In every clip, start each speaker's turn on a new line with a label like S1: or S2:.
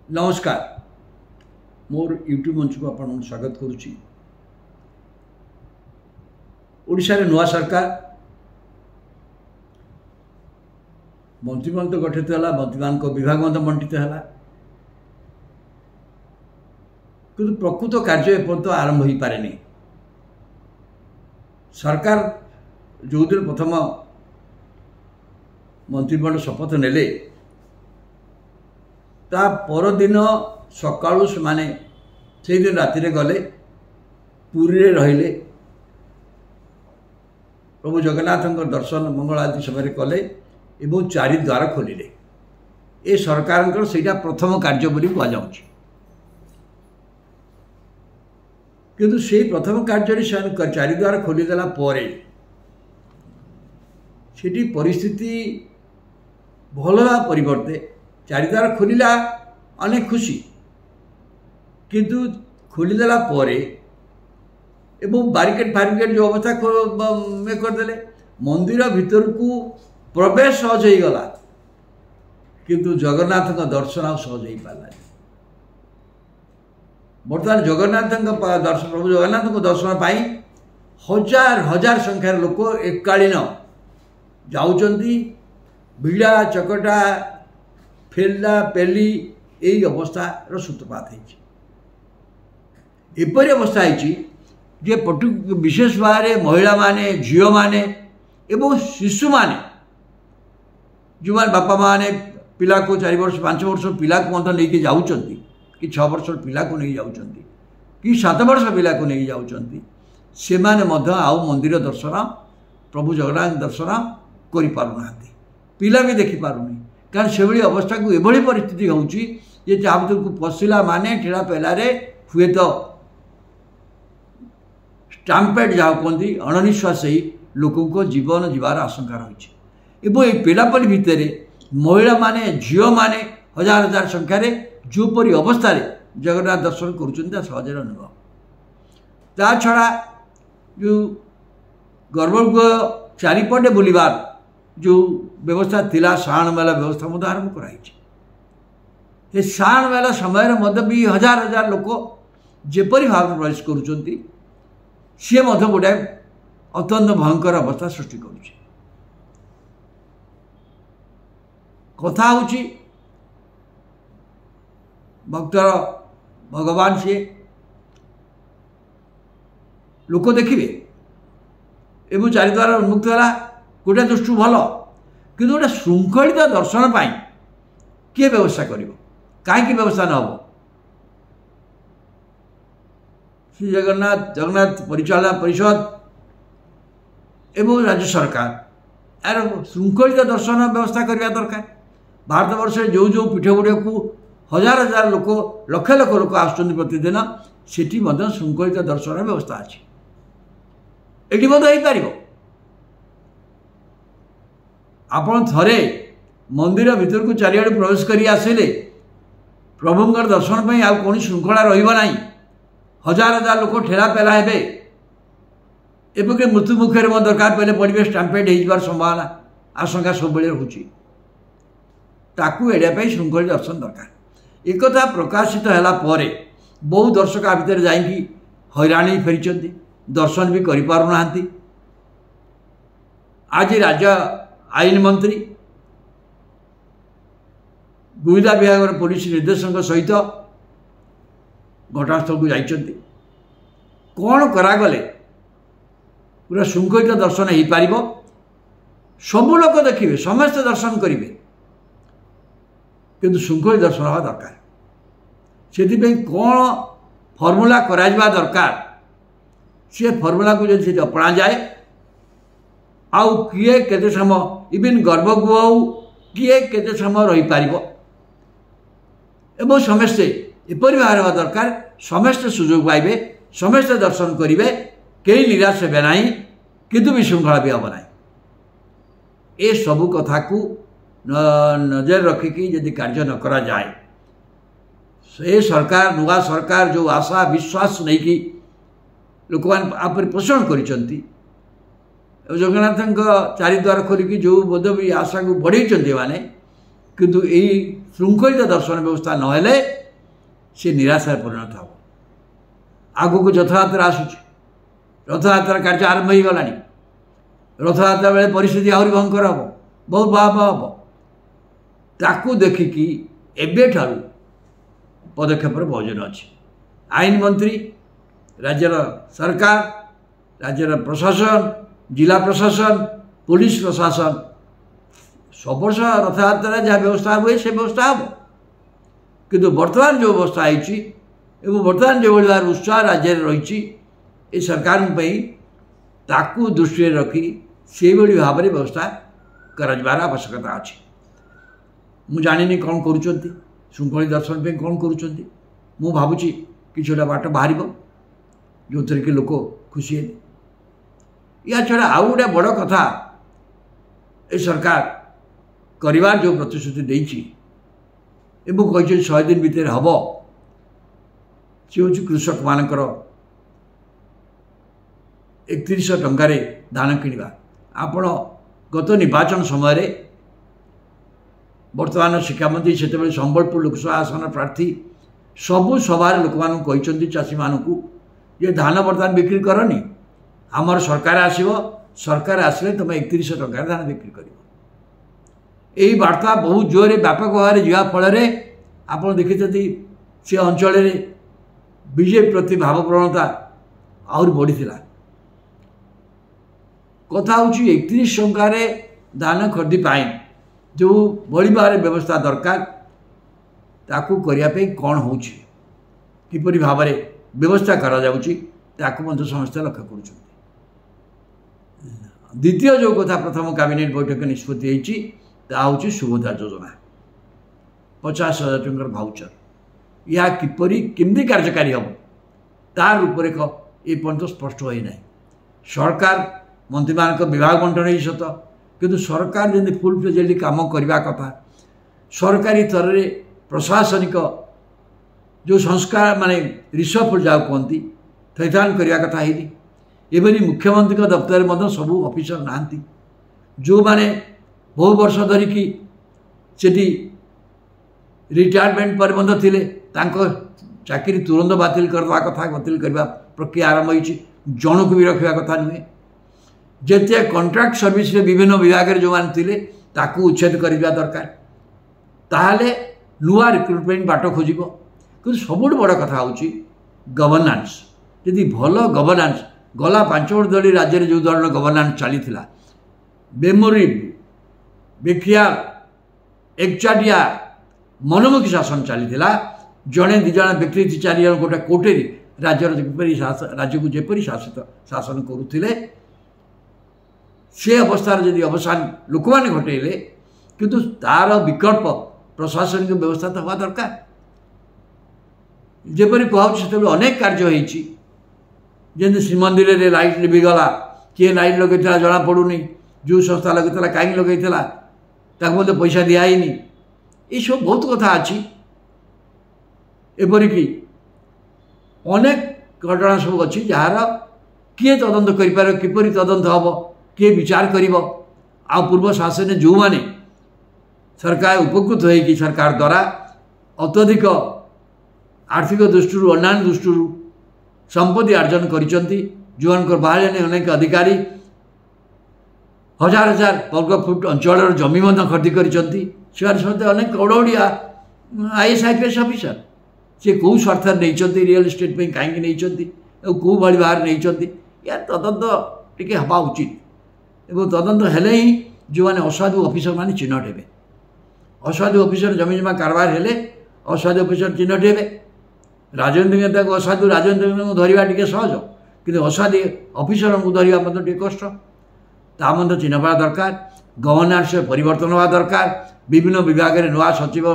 S1: नमस्कार मोर यूट्यूब मंच को आपन स्वागत करुच्ची। ओडिशा रे नुआ सरकार मंत्रिमंडल गठित है, मंत्री को विभाग बंटित है, किंतु प्रकृत कार्य एपर्यंत आरंभ हो पारे नहीं। सरकार जो दिन प्रथम मंत्रिमंडल शपथ नेले ता परदिन सकाळु से दिन राति गले पुरी रे रहिले, प्रभु जगन्नाथ दर्शन मंगल आदि समय कले एवं चारि द्वार खोलिले। ए सरकार सेटा प्रथम कार्य बोली कहुच्छी, किंतु से प्रथम कार्य चारि द्वार खोलीदेला सेठी परिस्थिति भल परिवर्ते चारि द्वार खोलिला अनेक खुशी, किंतु खोलीदेला एवं बारिकेड फारिकेड जो अवस्था करदे मंदिर भीतर को प्रवेश सहज हो गला, किंतु जगन्नाथ दर्शन आ सहज हो पारा। बर्तमान जगन्नाथ दर्शन प्रभु जगन्नाथ दर्शन पाई हजार हजार संख्यार लोक एकालीन जाउचंती। भिड़ा चकटा फेला पेली यही अवस्थार सूत्रपात एपरी अवस्था जे विशेष भाव में महिला माने झील माने एवं शिशु माने जो बापा माने पिला को 4 वर्ष 5 वर्ष पिला को मतलब लेके जाउचंती कि 6 वर्ष पिला को नहीं जाउचंती कि 7 वर्ष पिला को नहीं जाउचंती, से माने मध्य आउ मंदिर दर्शन प्रभु जगन्नाथ दर्शन करि पारु नाहांती, पिला भी देखि पारुनी। कारण से भली अवस्था को एभली परिस्थिति होउची जे भितर को पशिला माने ठेला पेलारे हुए तो स्टाम्पेड जहाँ कहती अणनिश्वास ही लोकों को जीवन जीवार आशंका रही। ये पेलापली भितर महिला माने झील माने हजार हजार संख्यार जोपरी अवस्था जगन्नाथ दर्शन कर सहज अनुभव। ता छड़ा जो गर्भगृह चारिपटे बुलवार जो व्यवस्था थिला साण मेला व्यवस्था मत आरंभ कराई। साण मेला समय मध्य भी हजार हजार लोक जेपरी भाव प्रवेश करुँच सी गोटे अत्यंत भयंकर अवस्था सृष्टि करुँच। कथा हूँ भक्तर भगवान सी लोक देखिए एवं चारिद्वार उन्मुक्त है गोटे दृष्टि भल, कि गोटे श्रृंखलित दर्शन पाई किए व्यवस्था कर कहीं व्यवस्था न हो। श्री जगन्नाथ परिचालना परिषद एवं राज्य सरकार यार श्रृंखलित दर्शन व्यवस्था करने दरकार। भारत वर्ष जो जो पीठ गुड़िया को हजार हजार लोक लक्ष लक्ष लोक आसुच्च प्रतिदिन सेठी श्रृंखलित दर्शन व्यवस्था अच्छी एटी हो। आपण थरे मंदिर भीतर को चारिआडे प्रवेश करी आसिले प्रभुंकर दर्शन पर आ कौन श्रृंखला रहा। हजार हजार लोक ठेला पेला हे एवं मृत्यु मुखे दरकार पहले पड़े स्टाम्पेड हो संभावना आशंका सब रोचे ताकू एड़ाई श्रृंखलित दर्शन दरकार। एक प्रकाशित है बहु दर्शक आ भर जा हैराणी फेरी दर्शन भी करना। आज राज्य आईन मंत्री गुइंदा विभाग पुलिस निर्देशक सहित घटनास्थल को जाइछन्ति। कौन करागले पूरा श्रृंखलित दर्शन हो पार, सबू लोक देखिए समस्त दर्शन करेंगे, किंतु श्रृंखलित दर्शन हवा दरकार। से कौन फर्मूला करा दरकार सी फर्मूला को जो अपना जाए आउ किए केते समय इवन गर्भगृह हो किए केते समय रही पार एवं समस्ते एपरी भाव रहा दरकार। समस्ते सुजोग पाइबे, समस्ते दर्शन करेंगे, कई निराश हे ना, किंतु विशृंखला भी हम ना। ये सबू कथा को नजर रखिकी यदि कार्य न करा जाए से सरकार नुआ सरकार जो आशा विश्वास नहीं कि लोक मैंने पोषण करिसेंती जगन्नाथ चारिद्वार खोलिकी जो बोध भी आशा को बढ़े माने किंतु यही श्रृंखलित दर्शन व्यवस्था नहेले से निराशार परिणत हो। आगु को रथयात्रा आसूची, रथयात्रा कार्य आरंभ हो गलानी। रथयात्रा बेले परिस्थिति आहरी भयंकर हम, बहुत भयावह हम। ताकू देखिकी एबे ठारू पदक्षेप प्रयोजन अच्छी। आईन मंत्री, राज्यर सरकार, राज्यर प्रशासन, जिला प्रशासन, पुलिस प्रशासन सब वर्ष रथयात्रा जहाँ व्यवस्था हुए से व्यवस्था हम, किंतु वर्तमान जो व्यवस्था है बर्तमान जो भाव उत्साह राज्य रही सरकार ताकू दृष्टि रखी से भाव में व्यवस्था कर आवश्यकता अच्छी। मु जानी कौन करुँच श्रृंखलित दर्शन पे कौन करुँच मु भावुची कि बाट बाहर जो थे कि लोक खुशी है। या छड़ा आउ गोटे बड़ कथा ए सरकार करिवार जो प्रतिश्रुति देछि एवं कही 100 दिन भितर हम सी हूँ कृषक मानकर 3100 टंकार धान किणवा। आपण गत निर्वाचन समय वर्तमान शिक्षा मंत्री से संबलपुर लोकसभा आसन प्रार्थी सबू सभार लोक मानू चाषी मानू ये धान बर्तमान बिक्री करनी, आमर सरकार आसो, सरकार आसले तुम 3100 टंकार धान बिक्री कर। यही वार्ता बहुत जोर व्यापक भाव में जा फल आप देखते से अंचल बीजेपी प्रति भाव प्रवणता आहरी बढ़ी कथा हूँ 31 टंकार धान खरीदी पाई जो बढ़िबार व्यवस्था दरकार ताकू करने कौन हो किपरि भाव में व्यवस्था करा जाउची ताकू समस्ते लक्ष्य कर। द्वितीय जो कथा प्रथम कैबिनेट बैठक निष्पत्ति होती सुभद्रा योजना 50,000 टंकार भाउचर या किपरि केमती कार्यकारी हम तार रूपरेख ये पर्यंत स्पष्ट होना। सरकार मंत्री मान विभाग बंटन ही सत किंतु सरकार जमी फुल फ्लेजेडली काम करने कथा सरकारी स्तर में प्रशासनिक जो संस्कार माने रिसफल जाओ कहती थैथान करने कथा है। एवं मुख्यमंत्री दफ्तर में सबू ऑफिसर नहांती जो माने बहु वर्ष धरिकी सेठी रिटायरमेंट पर थे चाकरी तुरंत बातिल करवा कथा बातिल करने प्रक्रिया आरंभ होती जन को भी रखा कथा नुहे। जिते कंट्राक्ट सर्विस विभिन्न विभाग जो मानते ताकू उच्छेद करवा दरकार ताहले नुआ रिक्रुटमेंट बाट खोज कि सबुठ बड़ कथा हूँ गवर्नान्स। यदि भल गवर्नान्स गला 5 वर्ष धरी राज्य में जो धरण गवर्नान्स चली बेमोरी बेखिया एकचाटिया मनमुखी शासन चली जड़े दि जन व्यक्ति 4 जन गोटे कोटेरी राज्य को जेपरी शासन करुले से अवस्थार जदि अवसान लोक मैंने घटेले किंतु तार विकल्प प्रशासनिक व्यवस्था तो हवा दरकार। जेपरी कहूँ से अनेक कार्य होती जमी श्रीमंदिर में लाइट लिभिगला किए लाइट लगे जना पड़ूनी जो संस्था लगे कहीं लगे पैसा दिहनी ये सब बहुत कथा अच्छी। एपरिकी अनेक घटना सब अच्छी जार किए तदंत कर किपरि तदंत हम किए विचार कर पूर्व शासन जो माने सरकार उपकृत होगी सरकार द्वारा अत्यधिक आर्थिक दृष्टि अन्य दृष्टि संपत्ति अर्जन करिसेंती जो बाहर अनेक अधिकारी हजार हजार वर्ग फुट अंचल जमी खरीदी करिसेंती समस्त अनेक कौड़िया IAS IPS ऑफिसर सी कौ स्वार्थ नहीं रियल एस्टेट कहीं नहीं कौ भाई बाहर नहीं या तदंत टी हवा उचित एवं तदंत हेले ही जो मैंने असाधु ऑफिसर माने चिन्हट हे असाधु ऑफिसर जमी जमा कारबार हेले असाधु ऑफिसर चिन्हट हे। राजनीतिक नेता को असाधु राजनीतिक धरवा टे सहज कि असाधु ऑफिसर को धरवा टे कष्ट ता चिन्हवा दरकार। गवर्नान्स परिवर्तन हवा दरकार। विभिन्न विभाग में नुआ सचिव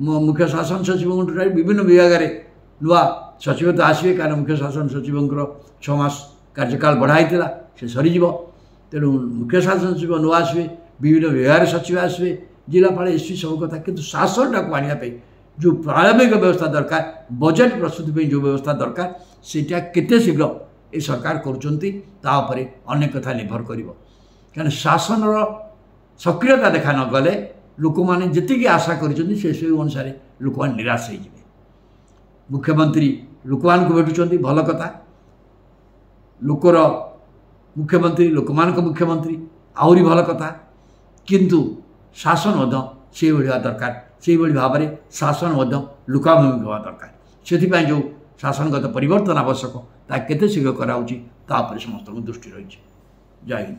S1: मुख्य शासन सचिव विभिन्न विभाग में नुआ सचिव तो आसवे कारण मुख्य शासन सचिव 6 मास कार्यकाल बढ़ाई से सरीज तेणु मुख्य शासन सचिव नुआ आसवे विभिन्न विभाग सचिव आसवे जिलापाल एसपी सब कथा किंतु शासन टाक आने जो प्रारंभिक व्यवस्था दरकार बजेट प्रस्तुति जो व्यवस्था दरकार सेटा केते शीघ्र ये सरकार करें अनेक कथा निर्भर कर शासन सक्रियता देखा न गले लोक मैंने जी आशा कर अनुसार लोक मैंने निराश हो मुख्यमंत्री लोक मान भेटुंट भल कथा लोकर मुख्यमंत्री लोक मान मुख्यमंत्री आहरी भल कथा किंतु शासन से दरकार से भाव में शासन लोकाभिमुखी हवा दरकार से जो शासनगत परिवर्तन आवश्यक ता केते शीघ्र कराउछि ता पर समस्त दृष्टि रही। जय हिंद।